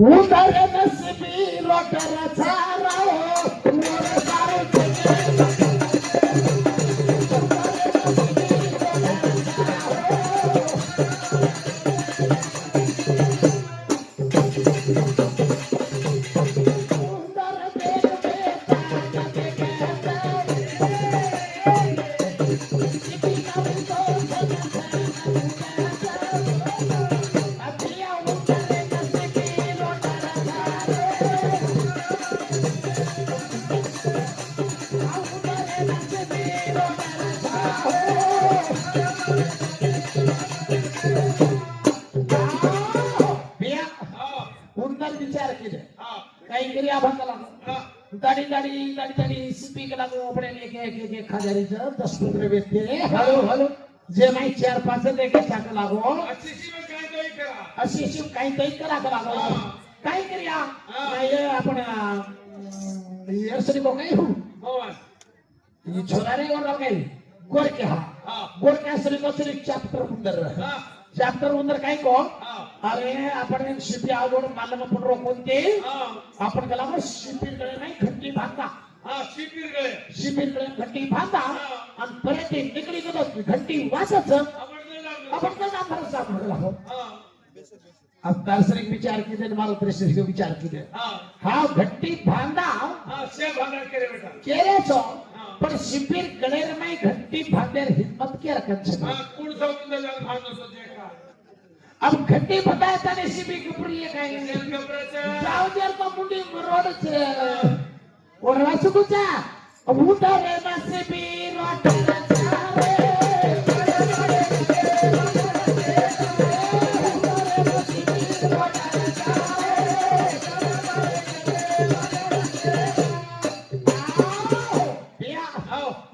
उधर नसीबी रोटर छाराओ मोर सारे विचार केले काहीतरी अभंगाला दाढी दाढी दाढी दाढी स्पीक लागू पडेल एक एक एक एक हजारीचं 10-15 व्यक्ती हळू हळू जे नाही 4-5 एक टाक लागो अशी शिव काहीतरी करा लागो काहीतरी आपण को काही हो छोरा रे वर काही गोरके गोरके असरी कसरी चॅप्टर उंदर काय को अरे आपण शिपी आवड मालम पण रोखून आपण गेला शिपीकडे नाही घंटी बांधा शिपीकडे घंटी बांधा आणि परत निकडी गेलो घंटी वाजत आपण कसं भरोसा हो अब दार्शनिक विचार केले मला प्रश्न विचार केले हा घंटी बांधा केल्याचो पण शिपीर गळेर नाही घंटी बांधेर हिम्मत के रखन अब घंटी बताया था शिपी कपड़ी जाओ देर तो मुंडी रोड से और रसगुजा अब उधर नसीबी रोड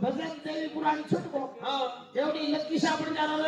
भजन देवी पुराण छुटको एवढी लक्की सापड जाणार